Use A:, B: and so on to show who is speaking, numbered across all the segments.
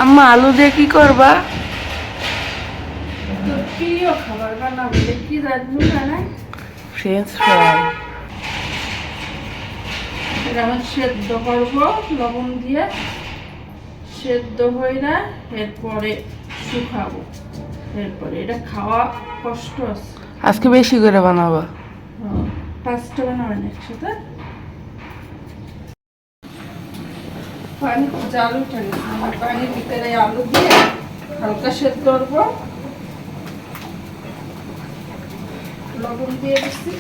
A: আম্মা আলু দিয়ে কি করবা?
B: তোর প্রিয় খাবার বানাবো, কি জানি না।
A: French fry.
B: এটা আমি সেদ্ধ করবো লবণ দিয়ে, সেদ্ধ হয়ে না এরপরে শুকাবো, এরপরে এটা খাওয়া কষ্ট আছে।
A: আজকে বেশি করে বানাবা?
B: 5টা বানাবেন একসাথে। পানি জাল উঠে গেছে, পানির ভিতরে আলু দিয়ে হালকা সেদ্ধ করবো, লবণ দিয়ে দিচ্ছি।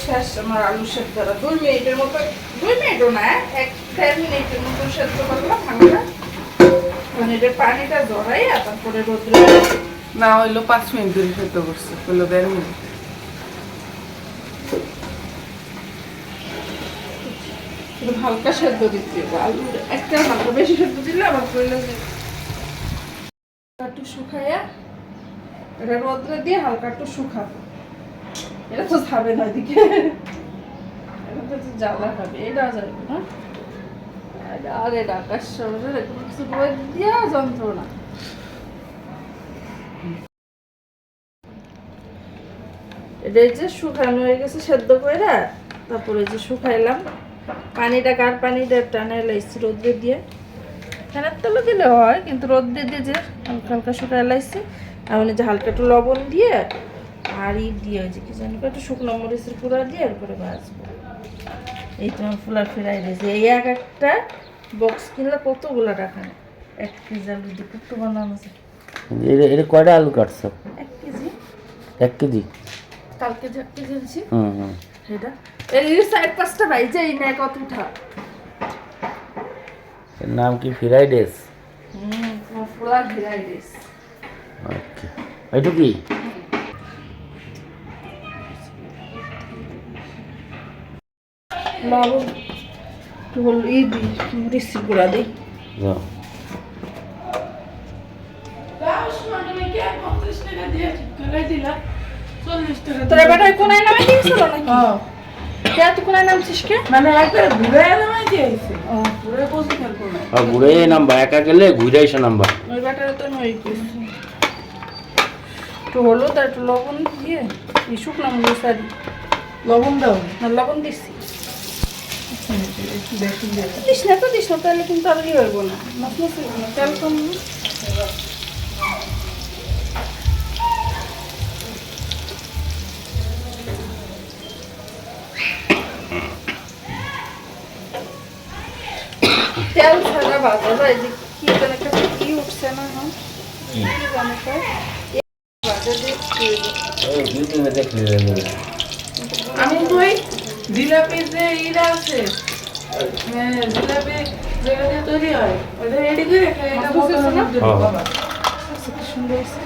B: শেষ আমার আলু সেদ্ধ 2 মিনিটের মতো, 2 মিনিটও না, 1-1.5 মিনিটের মতো সেদ্ধ করলাম হালকা। এটার পানিটা জড়াই তারপরে রোদ্রে
A: না হইলো 5 মিনিট ধরে সেদ্ধ করছে, হইলো 1.5 মিনিট।
B: হালকা সেদ্ধ দিতে হবে আলু, একটা হালকা বেশি সেদ্ধ দিলে আবার করলে একটু শুকাইয়া এটা রোদ্রে দিয়ে হালকা একটু শুকাবো। এটা তো খাবে না এদিকে, এটা তো জ্বালা খাবে, এটা যাবে না। আর এটা আকাশ সবুজের কোনো কিছু রোদ দিয়া যন্ত্রণা। এটা যে শুকানো হয়ে গেছে সেদ্ধ করে, তারপরে যে শুকাইলাম পানিটা, কার পানিটা টানে লাইছি রোদ্রে দিয়ে, ফ্যানের তলে দিলে হয় কিন্তু রোদ্রে দিয়ে যে হালকা হালকা শুকাই লাইছি। এখন যে হালকা একটু লবণ দিয়ে আর দিয়ে ওই যে কি জানি একটু শুকনো মরিচের গুঁড়া দিয়ে এরপরে ভাজবো। এই তোমার ফুলার ফেরাই দিয়েছে। এই একটা বক্স কিনলে কতগুলো টাকা নেয়, 1 কেজি আলু দিয়ে কত বানানো যায়।
C: এটা কয়টা আলু কাটছো?
B: 1 কেজি।
C: 1 কেজি?
B: কালকে যে 1 কেজি আনছি
C: হুম।
B: সেটা এই 4-5টা ভাইজে এই নেয় কত উঠা।
C: এর নাম কি ফ্রাইড রাইস?
B: ফুলার ফেরাই দিয়েছে।
C: ওকে, এটা কি?
B: লবণ হল এই দিই, মরিচের গুঁড়া দিই।
C: যাও।
B: তোরা বেটায় কোনায় নামাই দিয়েছিল নাকি? কে তুই কোনায় নামছিস কে?
A: মানে একবার ঘুরে নামাই দিয়েছে। ঘুরে বসে থাকবো না।
C: ঘুরে নাম্বার একা গেলে ঘুরে এসে নাম্বার।
B: ওই বেটারে তো নই করছি। একটু হলুদ আর একটু লবণ দিয়ে এই শুকনো মরিচ আর
A: লবণ দাও।
B: না লবণ দিচ্ছি।
A: বেশি দিয়ে
B: দিস না তো, দিস না তাহলে কিন্তু আর ইয়ে হইব না, মাছ মাছ হইব না, তেল কম না। তেল ছাড়া ভাজা যায় যে কি যেন একটা কি উঠছে না, হ্যাঁ কি যেন একটা ভাজা দিয়ে
C: এই ভিডিও দেখলে
A: আমি কই জিলাপি যে ইরা আছে, জিলাপি যেটা দিয়ে তৈরি হয় ওটা রেডি করে এটা বোতলের মধ্যে ঢুকাবা।
B: সুন্দর হয়েছে।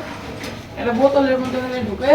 A: এটা বোতলের মধ্যে ঢুকে